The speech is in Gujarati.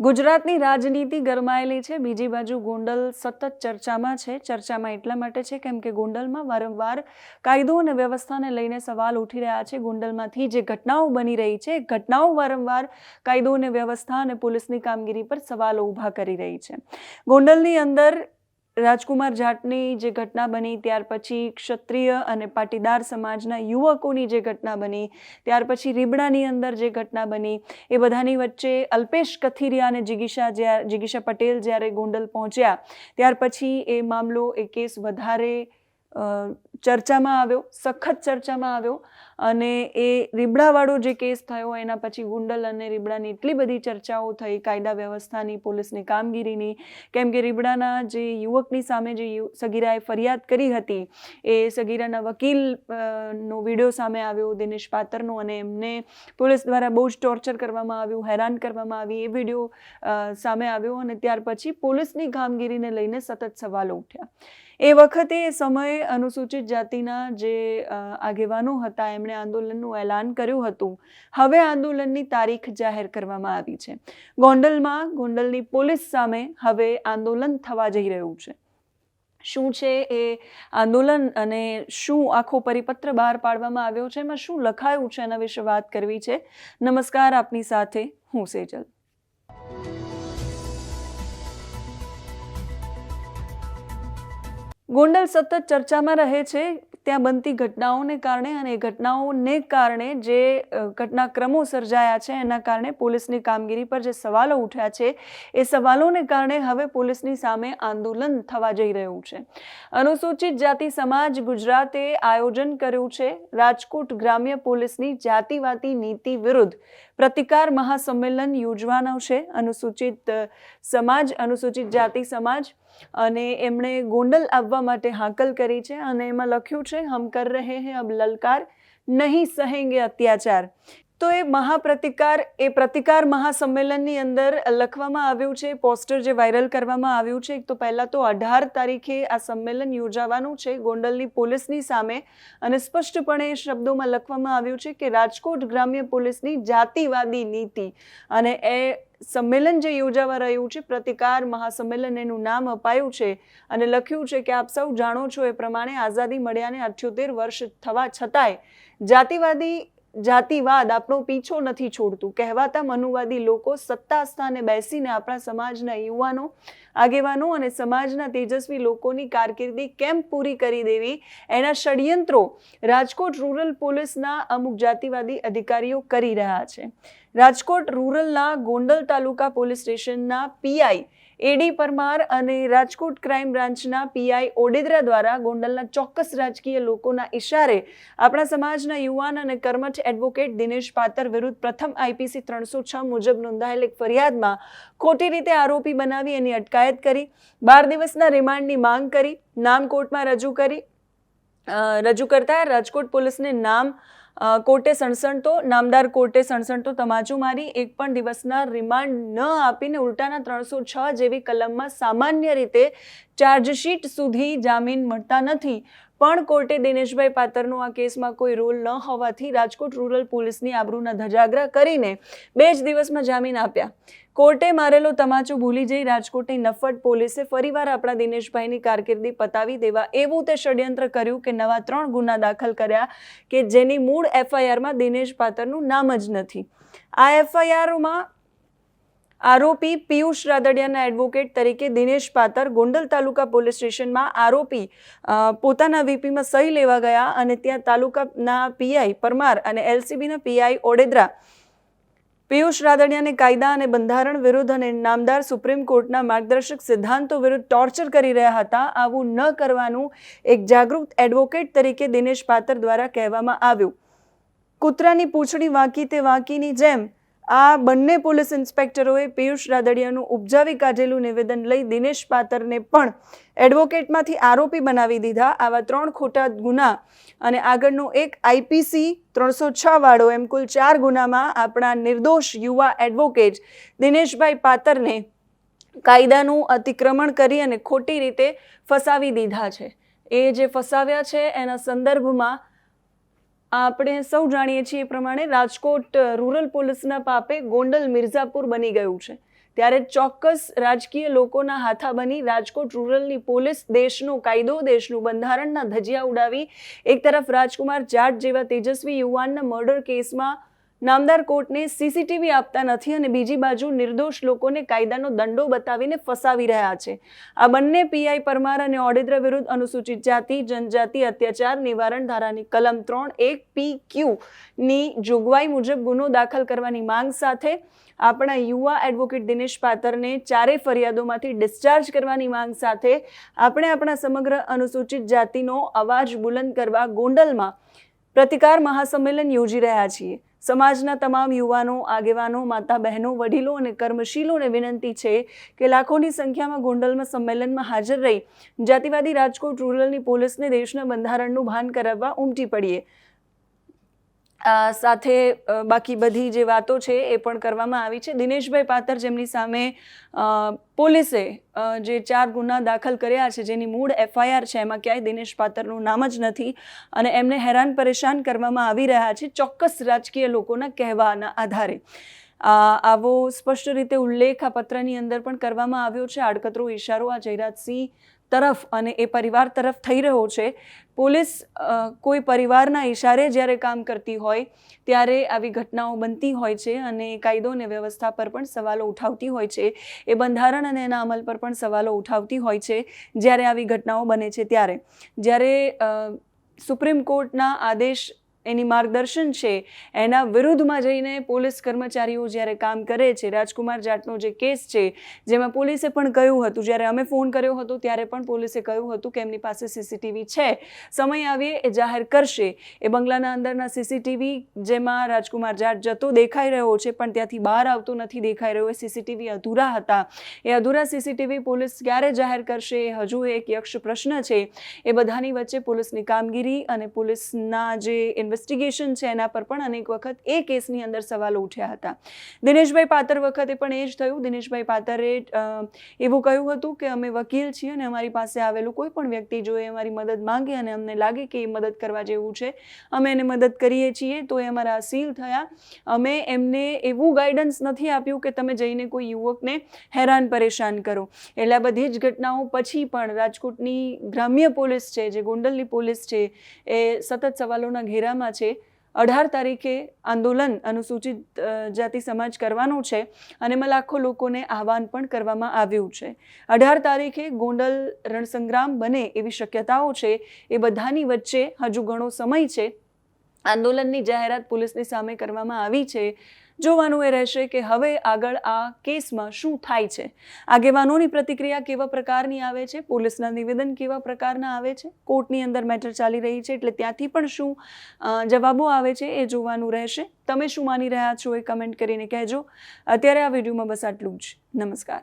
ગુજરાતની રાજનીતિ ગરમાયેલી છે. બીજી બાજુ ગોંડલ સતત ચર્ચામાં છે. ચર્ચામાં એટલા માટે છે કેમ કે ગોંડલમાં વારંવાર કાયદો અને વ્યવસ્થાને લઈને સવાલ ઉઠી રહ્યા છે. ગોંડલમાંથી જે ઘટનાઓ બની રહી છે, ઘટનાઓ વારંવાર કાયદો અને વ્યવસ્થા અને પોલીસની કામગીરી પર સવાલો ઊભા કરી રહી છે. ગોંડલની અંદર રાજકુમાર જાટની જે ઘટના બની, ત્યાર પછી ક્ષત્રિય અને પાટીદાર સમાજના યુવકોની જે ઘટના બની, ત્યાર પછી રીબડાની અંદર જે ઘટના બની, એ બધાની વચ્ચે અલ્પેશ કથિરિયા અને જિગીશા પટેલ જ્યારે ગોંડલ પહોંચ્યા ત્યાર પછી એ મામલો, એ કેસ વધારે ચર્ચામાં આવ્યો, સખત ચર્ચામાં આવ્યો. અને એ રીબડાવાળો જે કેસ થયો એના પછી ગોંડલ અને રીબડાની એટલી બધી ચર્ચાઓ થઈ કાયદા વ્યવસ્થાની, પોલીસની કામગીરીની, કેમ કે રીબડાના જે યુવકની સામે જે સગીરાએ ફરિયાદ કરી હતી, એ સગીરાના વકીલનો વિડીયો સામે આવ્યો, દિનેશ પાતરનો, અને એમને પોલીસ દ્વારા બહુ જ ટોર્ચર કરવામાં આવ્યું, હેરાન કરવામાં આવી, એ વિડીયો સામે આવ્યો. અને ત્યાર પછી પોલીસની કામગીરીને લઈને સતત સવાલો ઉઠ્યા. એ વખતે એ સમયે અનુસૂચિત જાતિના જે આગેવાનો હતા એમણે આંદોલનનું એલાન કર્યું હતું. હવે આંદોલનની તારીખ જાહેર કરવામાં આવી છે. ગોંડલની પોલીસ સામે હવે આંદોલન થવા જઈ રહ્યું છે. શું છે એ આંદોલન અને શું આખો પરિપત્ર બહાર પાડવામાં આવ્યો છે, એમાં શું લખાયું છે, એના વિશે વાત કરવી છે. નમસ્કાર, આપની સાથે હું સેજલ. ગોંડલ સતત ચર્ચામાં રહે છે ત્યાં બનતી ઘટનાઓને કારણે, અને ઘટનાઓને કારણે જે ઘટનાક્રમો સર્જાયા છે એના કારણે પોલીસની કામગીરી પર જે સવાલો ઉઠ્યા છે, એ સવાલોને કારણે હવે પોલીસની સામે આંદોલન થવા જઈ રહ્યું છે. અનુસૂચિત જાતિ સમાજ ગુજરાતે આયોજન કર્યું છે રાજકોટ ગ્રામ્ય પોલીસની જાતિવાદી નીતિ વિરુદ્ધ પ્રતિકાર મહાસંમેલન યોજવાનો છે. અનુસૂચિત જાતિ સમાજ, અને એમણે ગોંડલ આવવા માટે હાકલ કરી છે. અને એમાં લખ્યું છે, હમ કર રહે હૈ અબ લલકાર, નહીં સહેંગે અત્યાચાર. તો એ પ્રતિકાર મહાસંમેલનની અંદર લખવામાં આવ્યું છે. પોસ્ટર જે વાયરલ કરવામાં આવ્યું છે, એક તો પહેલાં તો 18 તારીખે આ સંમેલન યોજાવાનું છે ગોંડલની પોલીસની સામે, અને સ્પષ્ટપણે એ શબ્દોમાં લખવામાં આવ્યું છે કે રાજકોટ ગ્રામ્ય પોલીસની જાતિવાદી નીતિ. અને એ સંમેલન જે યોજાવા રહ્યું છે, પ્રતિકાર મહાસંમેલન એનું નામ અપાયું છે. અને લખ્યું છે કે આપ સૌ જાણો છો એ પ્રમાણે આઝાદી મળ્યાને 78 વર્ષ થવા છતાંય જાતિવાદ આપણો પીછો નથી છોડતું. કહેવાતા મનુવાદી લોકો સત્તા સ્થાને બેસીને આપણા સમાજના યુવાનો, આગેવાનો અને સમાજના તેજસ્વી લોકોની કારકિર્દી કેમ પૂરી કરી દેવી, એના ષડયંત્રો રાજકોટ રૂરલ પોલીસના અમુક જાતિવાદી અધિકારીઓ કરી રહ્યા છે. રાજકોટ રૂરલના ગોંડલ તાલુકા પોલીસ સ્ટેશનના પીઆઈ એડી પરમાર અને રાજકોટ ક્રાઇમ બ્રાન્ચના પીઆઈ ઓડેદરા દ્વારા ગોંડલના ચોક્કસ રાજકીય લોકોના ઇશારે આપણા સમાજના યુવાન અને કર્મઠ એડવોકેટ દિનેશ પાતર વિરુદ્ધ પ્રથમ આઈપીસી 306 મુજબ નોંધાયેલ એક ફરિયાદમાં ખોટી રીતે આરોપી બનાવી એની અટકાયત કરી, 12 દિવસના રિમાન્ડની માંગ કરી, નામ કોર્ટમાં રજૂ કરતા રાજકોટ પોલીસને નામદાર કોર્ટે સણસણતો તમાચો મારી 1 પણ દિવસના રિમાન્ડ ન આપીને ઉલટાના 306 જેવી કલમમાં સામાન્ય રીતે ચાર્જશીટ સુધી જામીન મળતા નથી. પણ કોર્ટે દિનેશભાઈ પાતરનો આ કેસમાં કોઈ રોલ ન હોવાથી રાજકોટ રૂરલ પોલીસની આબરૂના ધજાગરા કરીને 2 જ દિવસમાં જામીન આપ્યા. કોર્ટે મારેલો તમાચો ભૂલી જઈ રાજકોટની નફ્ફટ પોલીસે ફરીવાર આપણા દિનેશભાઈની કારકિર્દી પતાવી દેવા એવું તે ષડયંત્ર કર્યું કે નવા 3 ગુના દાખલ કર્યા કે જેની મૂળ એફઆઈઆરમાં દિનેશ પાતરનું નામ જ નથી. આ એફઆઈઆરમાં આરોપી પિયુષ રાદડિયાના એડવોકેટ તરીકે દિનેશ પાતર ગોંડલ તાલુકા પોલીસ સ્ટેશનમાં આરોપી પોતાના વીપીમાં સહી લેવા ગયા, અને ત્યાં તાલુકાના પીઆઈ પરમાર અને એલસીબીના પીઆઈ ઓડેદરા પિયુષ રાદડિયાને કાયદા અને બંધારણ વિરુદ્ધ અને નામદાર સુપ્રીમ કોર્ટના માર્ગદર્શક સિદ્ધાંતો વિરુદ્ધ ટોર્ચર કરી રહ્યા હતા. આવું ન કરવાનું એક જાગૃત એડવોકેટ તરીકે દિનેશ પાતર દ્વારા કહેવામાં આવ્યું. કૂતરાની પૂંછડી વાંકી તે વાંકીની જેમ આ બંને પોલીસ ઇન્સ્પેક્ટરોએ પિયુષ રાદડિયાનું ઉપજાવી કાઢેલું નિવેદન લઈ દિનેશ પાતરને પણ એડવોકેટમાંથી આરોપી બનાવી દીધા. આવા 3 ખોટા ગુના અને આગળનો એક આઈપીસી 306 વાળો, એમ કુલ 4 ગુનામાં આપણા નિર્દોષ યુવા એડવોકેટ દિનેશભાઈ પાતરને કાયદાનું અતિક્રમણ કરી અને ખોટી રીતે ફસાવી દીધા છે. એ જે ફસાવ્યા છે એના સંદર્ભમાં આપણે સૌ જાણીએ છીએ એ પ્રમાણે રાજકોટ રૂરલ પોલીસના પાપે ગોંડલ મિર્ઝાપુર બની ગયું છે. ત્યારે ચોક્કસ રાજકીય લોકોના હાથા બની રાજકોટ રૂરલની પોલીસ દેશનો કાયદો, દેશનું બંધારણના ધજિયા ઉડાવી એક તરફ રાજકુમાર જાટ જેવા તેજસ્વી યુવાનના મર્ડર કેસમાં નામદાર કોર્ટને સીસીટીવી આપતા નથી અને બીજી બાજુ નિર્દોષ લોકોને કાયદાનો દંડો બતાવીને ફસાવી રહ્યા છે. આ બંને પીઆઈ પરમાર અને ઓડેદરા વિરુદ્ધ અનુસૂચિત જાતિ જનજાતિ અત્યાચાર નિવારણ ધારાની કલમ 3(1)PQ ની જોગવાઈ મુજબ ગુનો દાખલ કરવાની માંગ સાથે આપણા યુવા એડવોકેટ દિનેશ પાતરને 4 ફરિયાદોમાંથી ડિસ્ચાર્જ કરવાની માંગ સાથે આપણે આપણા સમગ્ર અનુસૂચિત જાતિનો અવાજ બુલંદ કરવા ગોંડલમાં પ્રતિકાર મહાસંમેલન યોજી રહ્યા છીએ. સમાજના તમામ યુવાનો, આગેવાનો, માતા બહેનો, વડીલો અને કર્મશીલોને વિનંતી છે કે લાખોની સંખ્યામાં ગોંડલમાં સંમેલનમાં હાજર રહી જાતિવાદી રાજકોટ રૂરલની પોલીસને દેશના બંધારણનું ભાન કરાવવા ઉમટી પડીએ. સાથે બાકી બધી જે વાતો છે એ પણ કરવામાં આવી છે. દિનેશભાઈ પાતર, જેમની સામે પોલીસે જે 4 ગુના દાખલ કર્યા છે, જેની મૂળ FIR છે, એમાં ક્યાંય દિનેશ પાતરનું નામ જ નથી અને એમને હેરાન પરેશાન કરવામાં આવી રહ્યા છે ચોક્કસ રાજકીય લોકોના કહેવાના આધારે. આવો સ્પષ્ટ રીતે ઉલ્લેખ આ પત્રની અંદર પણ કરવામાં આવ્યો છે. આડકતરો ઇશારો આ જયરાજસિંહ તરફ અને એ પરિવાર તરફ થઈ રહ્યો છે. પોલીસ કોઈ પરિવારના ઇશારે જ્યારે કામ કરતી હોય ત્યારે આવી ઘટનાઓ બનતી હોય છે અને કાયદો અને વ્યવસ્થા પર પણ સવાલો ઉઠાવતી હોય છે. એ બંધારણ અને એના અમલ પર પણ સવાલો ઉઠાવતી હોય છે જ્યારે આવી ઘટનાઓ બને છે. જ્યારે સુપ્રીમ કોર્ટના આદેશ, એની માર્ગદર્શન છે, એના વિરુદ્ધમાં જઈને પોલીસ કર્મચારીઓ જ્યારે કામ કરે છે, રાજકુમાર જાટનો જે કેસ છે જેમાં પોલીસે પણ કહ્યું હતું, જ્યારે અમે ફોન કર્યો હતો ત્યારે પણ પોલીસે કહ્યું હતું કે એમની પાસે સીસીટીવી છે, સમય આવે એ જાહેર કરશે. એ બંગલાના અંદરના સીસીટીવી જેમાં રાજકુમાર જાટ જતો દેખાઈ રહ્યો છે પણ ત્યાંથી બહાર આવતો નથી દેખાઈ રહ્યો, એ સીસીટીવી અધૂરા હતા. એ અધૂરા સીસીટીવી પોલીસ ક્યારે જાહેર કરશે એ હજુ એક યક્ષ પ્રશ્ન છે. એ બધાની વચ્ચે પોલીસની કામગીરી અને પોલીસના જે ઇન્વેસ્ટિગેશન છે એના પર પણ અનેક વખત એ કેસની અંદર સવાલો ઉઠ્યા હતા. દિનેશભાઈ પાતર વખતે પણ એ જ થયું. દિનેશભાઈ પાતરે એવું કહ્યું હતું કે અમે વકીલ છીએ અને અમારી પાસે આવેલું કોઈ પણ વ્યક્તિ જો એ અમારી મદદ માંગે અને અમને લાગે કે એ મદદ કરવા જેવું છે, અમે એને મદદ કરીએ છીએ. તો એ અમારા અસીલ થયા. અમે એમને એવું ગાઈડન્સ નથી આપ્યું કે તમે જઈને કોઈ યુવકને હેરાન પરેશાન કરો. એટલે આ બધી જ ઘટનાઓ પછી પણ રાજકોટની ગ્રામ્ય પોલીસ છે, જે ગોંડલની પોલીસ છે, એ સતત સવાલોના ઘેરામાં છે. 18 તારીખે આંદોલન અનુસૂચિત જાતિ સમાજ કરવાનો છે અને એમાં લાખો લોકોને આહવાન પણ કરવામાં આવ્યું છે. 18 તારીખે ગોંડલ રણસંગ્રામ બને એવી શક્યતાઓ છે. એ બધાની વચ્ચે હજુ ઘણો સમય છે. આંદોલનની જાહેરાત પોલીસની સામે કરવામાં આવી છે. જોવાનું એ રહેશે કે હવે આગળ આ કેસમાં શું થાય છે. આગેવાનોની પ્રતિક્રિયા કેવા પ્રકારની આવે છે, પોલીસના નિવેદન કેવા પ્રકારના આવે છે, કોર્ટની અંદર મેટર ચાલી રહી છે એટલે ત્યાંથી પણ શું જવાબો આવે છે એ જોવાનું રહેશે. તમે શું માની રહ્યા છો એ કમેન્ટ કરીને કહેજો. અત્યારે આ વિડીયોમાં બસ આટલું જ. નમસ્કાર.